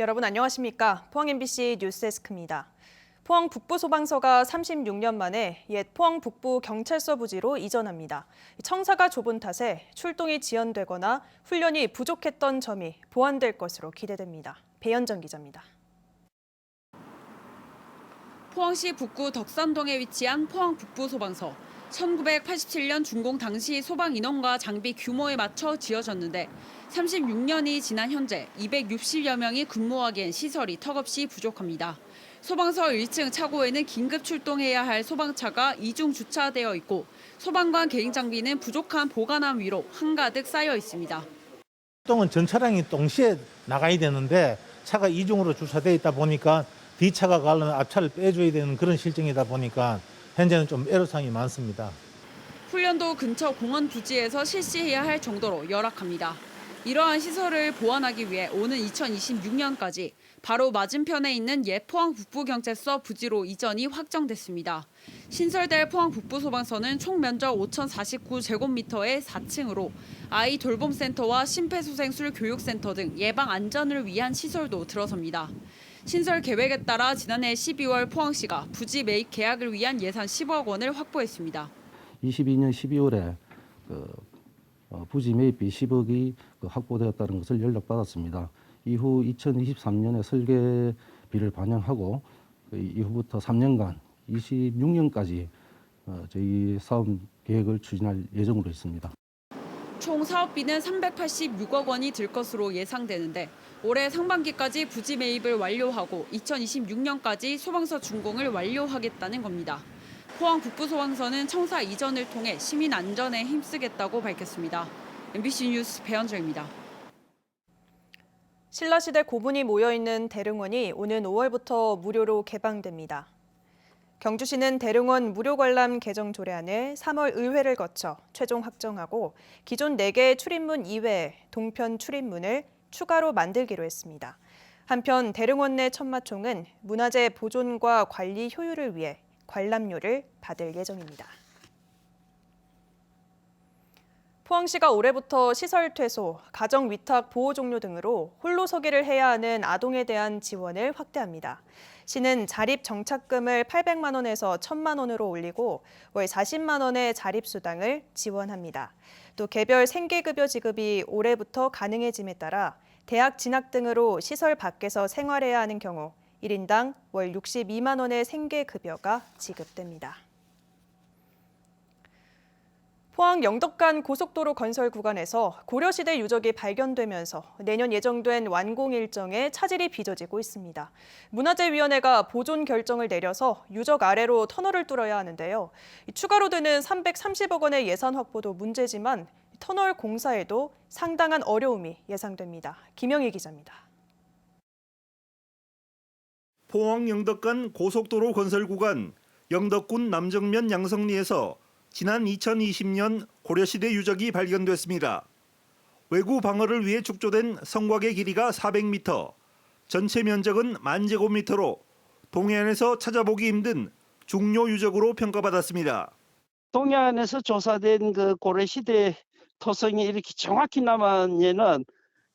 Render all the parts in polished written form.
여러분 안녕하십니까? 포항 MBC 뉴스데스크입니다. 포항 북부소방서가 36년 만에 옛 포항 북부 경찰서 부지로 이전합니다. 청사가 좁은 탓에 출동이 지연되거나 훈련이 부족했던 점이 보완될 것으로 기대됩니다. 배현정 기자입니다. 포항시 북구 덕산동에 위치한 포항 북부소방서. 1987년 준공 당시 소방 인원과 장비 규모에 맞춰 지어졌는데 36년이 지난 현재 260여 명이 근무하기엔 시설이 턱없이 부족합니다. 소방서 1층 차고에는 긴급 출동해야 할 소방차가 이중 주차되어 있고 소방관 개인 장비는 부족한 보관함 위로 한가득 쌓여 있습니다. 출동은 전 차량이 동시에 나가야 되는데 차가 이중으로 주차되어 있다 보니까 뒤차가 가려면 앞차를 빼줘야 되는 그런 실정이다 보니까 현재는 좀 애로사항이 많습니다. 훈련도 근처 공원 부지에서 실시해야 할 정도로 열악합니다. 이러한 시설을 보완하기 위해 오는 2026년까지 바로 맞은편에 있는 옛 포항 북부경찰서 부지로 이전이 확정됐습니다. 신설될 포항 북부소방서는 총 면적 5,049제곱미터의 4층으로 아이 돌봄센터와 심폐소생술 교육센터 등 예방 안전을 위한 시설도 들어섭니다. 신설 계획에 따라 지난해 12월 포항시가 부지 매입 계약을 위한 예산 10억 원을 확보했습니다. 22년 12월에 부지 매입비 10억이 확보되었다는 것을 연락받았습니다. 이후 2023년에 설계비를 반영하고 이후부터 3년간 26년까지 저희 사업 계획을 추진할 예정으로 있습니다. 총 사업비는 386억 원이 들 것으로 예상되는데 올해 상반기까지 부지 매입을 완료하고 2026년까지 소방서 준공을 완료하겠다는 겁니다. 포항 북부소방서는 청사 이전을 통해 시민 안전에 힘쓰겠다고 밝혔습니다. MBC 뉴스 배현정입니다. 신라시대 고분이 모여있는 대릉원이 오는 5월부터 무료로 개방됩니다. 경주시는 대릉원 무료 관람 개정 조례안을 3월 의회를 거쳐 최종 확정하고 기존 4개의 출입문 이외에 동편 출입문을 추가로 만들기로 했습니다. 한편 대릉원 내 천마총은 문화재 보존과 관리 효율을 위해 관람료를 받을 예정입니다. 포항시가 올해부터 시설 퇴소, 가정 위탁 보호 종료 등으로 홀로서기를 해야 하는 아동에 대한 지원을 확대합니다. 시는 자립 정착금을 800만 원에서 1,000만 원으로 올리고 월 40만 원의 자립수당을 지원합니다. 또 개별 생계급여 지급이 올해부터 가능해짐에 따라 대학 진학 등으로 시설 밖에서 생활해야 하는 경우 1인당 월 62만 원의 생계급여가 지급됩니다. 포항 영덕간 고속도로 건설 구간에서 고려시대 유적이 발견되면서 내년 예정된 완공 일정에 차질이 빚어지고 있습니다. 문화재위원회가 보존 결정을 내려서 유적 아래로 터널을 뚫어야 하는데요. 추가로 드는 330억 원의 예산 확보도 문제지만 터널 공사에도 상당한 어려움이 예상됩니다. 김영희 기자입니다. 포항 영덕간 고속도로 건설 구간 영덕군 남정면 양성리에서 지난 2020년 고려시대 유적이 발견됐습니다. 외구 방어를 위해 축조된 성곽의 길이가 400m, 전체 면적은 10,000제곱미터로 동해안에서 찾아보기 힘든 중요 유적으로 평가받았습니다. 동해안에서 조사된 그 고려시대 토성이 이렇게 정확히 남은 예는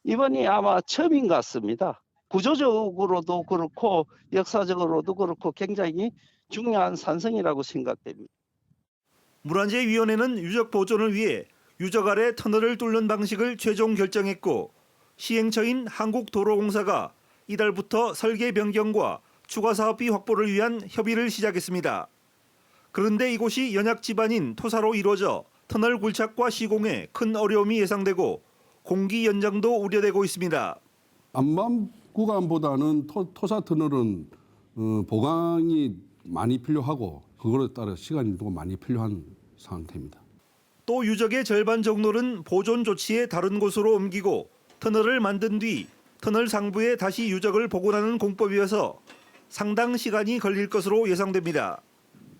이번이 아마 처음인 것 같습니다. 구조적으로도 그렇고 역사적으로도 그렇고 굉장히 중요한 산성이라고 생각됩니다. 문화재위원회는 유적 보존을 위해 유적 아래 터널을 뚫는 방식을 최종 결정했고 시행처인 한국도로공사가 이달부터 설계 변경과 추가 사업비 확보를 위한 협의를 시작했습니다. 그런데 이곳이 연약 지반인 토사로 이루어져 터널 굴착과 시공에 큰 어려움이 예상되고 공기 연장도 우려되고 있습니다. 안반 구간보다는 토사 터널은 보강이 많이 필요하고 그거에 따라 시간도 많이 필요한 상태입니다. 또 유적의 절반 정도는 보존 조치에 다른 곳으로 옮기고 터널을 만든 뒤 터널 상부에 다시 유적을 복원하는 공법이어서 상당 시간이 걸릴 것으로 예상됩니다.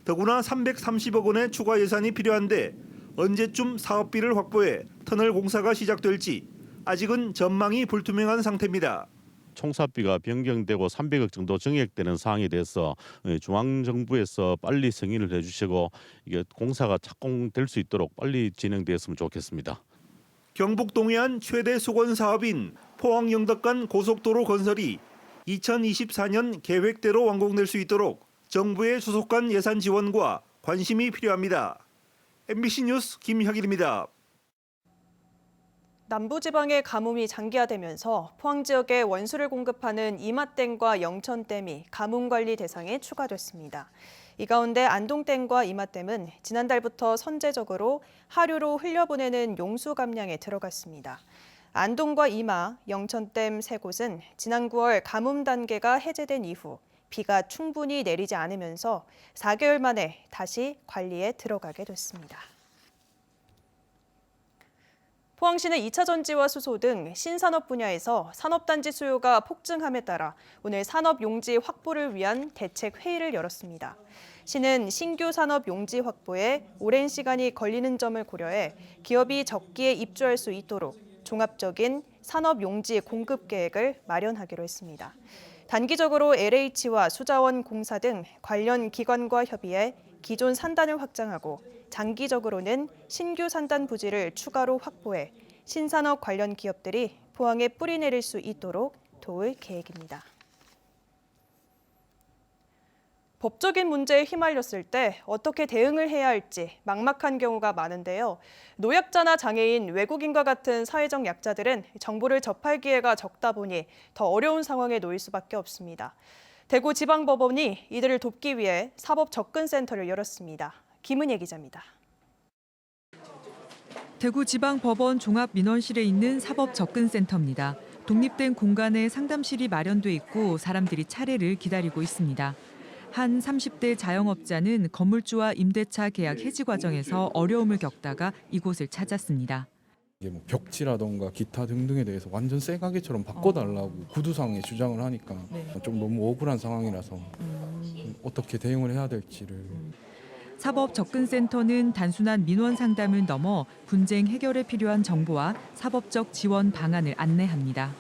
더구나 330억 원의 추가 예산이 필요한데 언제쯤 사업비를 확보해 터널 공사가 시작될지 아직은 전망이 불투명한 상태입니다. 총사비가 변경되고 300억 정도 증액되는 사항에 대해서 중앙정부에서 빨리 승인을 해주시고 이게 공사가 착공될 수 있도록 빨리 진행되었으면 좋겠습니다. 경북 동해안 최대 수건 사업인 포항 영덕간 고속도로 건설이 2024년 계획대로 완공될 수 있도록 정부의 수속간 예산 지원과 관심이 필요합니다. MBC 뉴스 김혁일입니다. 남부지방의 가뭄이 장기화되면서 포항 지역에 원수를 공급하는 이맛댐과 영천댐이 가뭄 관리 대상에 추가됐습니다. 이 가운데 안동댐과 이맛댐은 지난달부터 선제적으로 하류로 흘려보내는 용수 감량에 들어갔습니다. 안동과 이마, 영천댐 세 곳은 지난 9월 가뭄 단계가 해제된 이후 비가 충분히 내리지 않으면서 4개월 만에 다시 관리에 들어가게 됐습니다. 포항시는 2차 전지와 수소 등 신산업 분야에서 산업단지 수요가 폭증함에 따라 오늘 산업용지 확보를 위한 대책회의를 열었습니다. 시는 신규 산업용지 확보에 오랜 시간이 걸리는 점을 고려해 기업이 적기에 입주할 수 있도록 종합적인 산업용지 공급 계획을 마련하기로 했습니다. 단기적으로 LH와 수자원공사 등 관련 기관과 협의해 기존 산단을 확장하고 장기적으로는 신규 산단 부지를 추가로 확보해 신산업 관련 기업들이 포항에 뿌리 내릴 수 있도록 도울 계획입니다. 법적인 문제에 휘말렸을 때 어떻게 대응을 해야 할지 막막한 경우가 많은데요. 노약자나 장애인, 외국인과 같은 사회적 약자들은 정보를 접할 기회가 적다 보니 더 어려운 상황에 놓일 수밖에 없습니다. 대구지방법원이 이들을 돕기 위해 사법접근센터를 열었습니다. 김은혜 기자입니다. 대구지방법원 종합민원실에 있는 사법접근센터입니다. 독립된 공간에 상담실이 마련돼 있고 사람들이 차례를 기다리고 있습니다. 한 30대 자영업자는 건물주와 임대차 계약 해지 과정에서 어려움을 겪다가 이곳을 찾았습니다. 이게 뭐 벽지라던가 기타 등등에 대해서 완전 새 가게처럼 바꿔달라고 구두상에 주장을 하니까 좀 너무 억울한 상황이라서 어떻게 대응을 해야 될지를. 사법접근센터는 단순한 민원 상담을 넘어 분쟁 해결에 필요한 정보와 사법적 지원 방안을 안내합니다.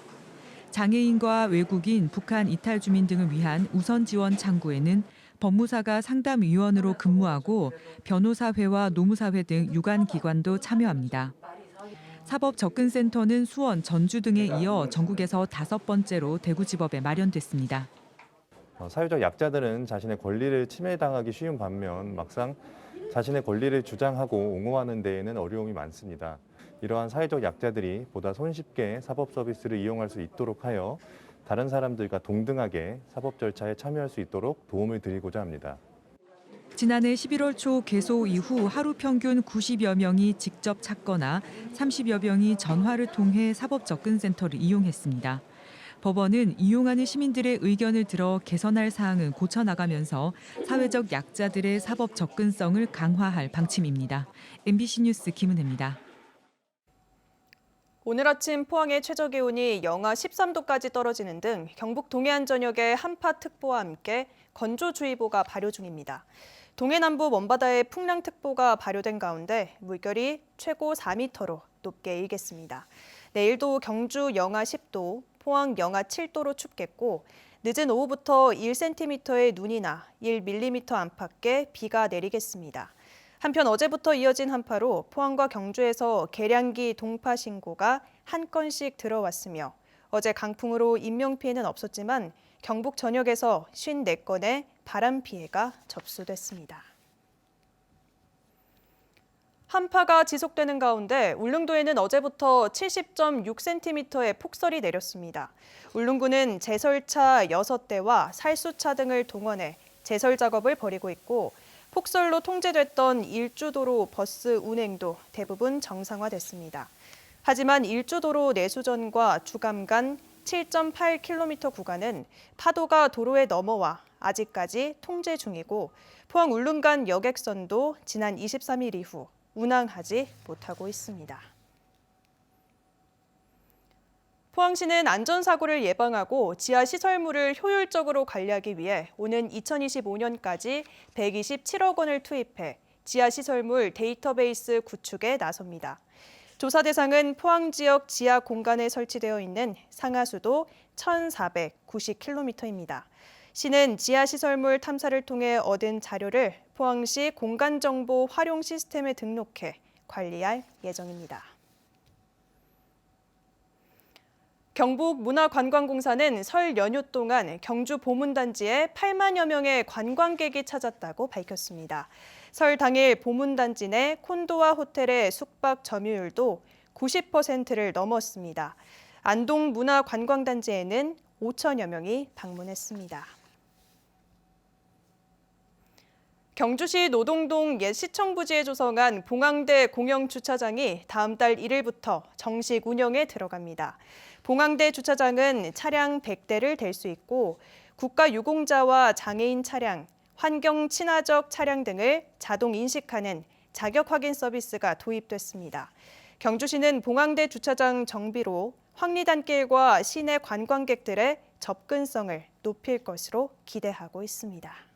장애인과 외국인, 북한 이탈 주민 등을 위한 우선 지원 창구에는 법무사가 상담위원으로 근무하고 변호사회와 노무사회 등 유관 기관도 참여합니다. 사법접근센터는 수원, 전주 등에 이어 전국에서 5번째로 대구지법에 마련됐습니다. 사회적 약자들은 자신의 권리를 침해당하기 쉬운 반면 막상 자신의 권리를 주장하고 옹호하는 데에는 어려움이 많습니다. 이러한 사회적 약자들이 보다 손쉽게 사법 서비스를 이용할 수 있도록 하여 다른 사람들과 동등하게 사법 절차에 참여할 수 있도록 도움을 드리고자 합니다. 지난해 11월 초 개소 이후 하루 평균 90여 명이 직접 찾거나 30여 명이 전화를 통해 사법접근센터를 이용했습니다. 법원은 이용하는 시민들의 의견을 들어 개선할 사항은 고쳐나가면서 사회적 약자들의 사법 접근성을 강화할 방침입니다. MBC 뉴스 김은혜입니다. 오늘 아침 포항의 최저기온이 영하 13도까지 떨어지는 등 경북 동해안 전역에 한파특보와 함께 건조주의보가 발효 중입니다. 동해 남부 먼바다에 풍랑특보가 발효된 가운데 물결이 최고 4m로 높게 일겠습니다. 내일도 경주 영하 10도, 포항 영하 7도로 춥겠고 늦은 오후부터 1cm의 눈이나 1mm 안팎의 비가 내리겠습니다. 한편 어제부터 이어진 한파로 포항과 경주에서 계량기 동파 신고가 한 건씩 들어왔으며 어제 강풍으로 인명피해는 없었지만 경북 전역에서 54건의 바람 피해가 접수됐습니다. 한파가 지속되는 가운데 울릉도에는 어제부터 70.6cm의 폭설이 내렸습니다. 울릉군은 제설차 6대와 살수차 등을 동원해 제설 작업을 벌이고 있고 폭설로 통제됐던 일주도로 버스 운행도 대부분 정상화됐습니다. 하지만 일주도로 내수전과 주감 간 7.8km 구간은 파도가 도로에 넘어와 아직까지 통제 중이고 포항 울릉 간 여객선도 지난 23일 이후 운항하지 못하고 있습니다. 포항시는 안전사고를 예방하고 지하시설물을 효율적으로 관리하기 위해 오는 2025년까지 127억 원을 투입해 지하시설물 데이터베이스 구축에 나섭니다. 조사 대상은 포항 지역 지하 공간에 설치되어 있는 상하수도 1,490km입니다. 시는 지하시설물 탐사를 통해 얻은 자료를 포항시 공간정보 활용 시스템에 등록해 관리할 예정입니다. 경북문화관광공사는 설 연휴 동안 경주 보문단지에 8만여 명의 관광객이 찾았다고 밝혔습니다. 설 당일 보문단지 내 콘도와 호텔의 숙박 점유율도 90%를 넘었습니다. 안동문화관광단지에는 5천여 명이 방문했습니다. 경주시 노동동 옛 시청부지에 조성한 봉황대 공영주차장이 다음 달 1일부터 정식 운영에 들어갑니다. 봉황대 주차장은 차량 100대를 댈 수 있고 국가유공자와 장애인 차량, 환경 친화적 차량 등을 자동 인식하는 자격 확인 서비스가 도입됐습니다. 경주시는 봉황대 주차장 정비로 황리단길과 시내 관광객들의 접근성을 높일 것으로 기대하고 있습니다.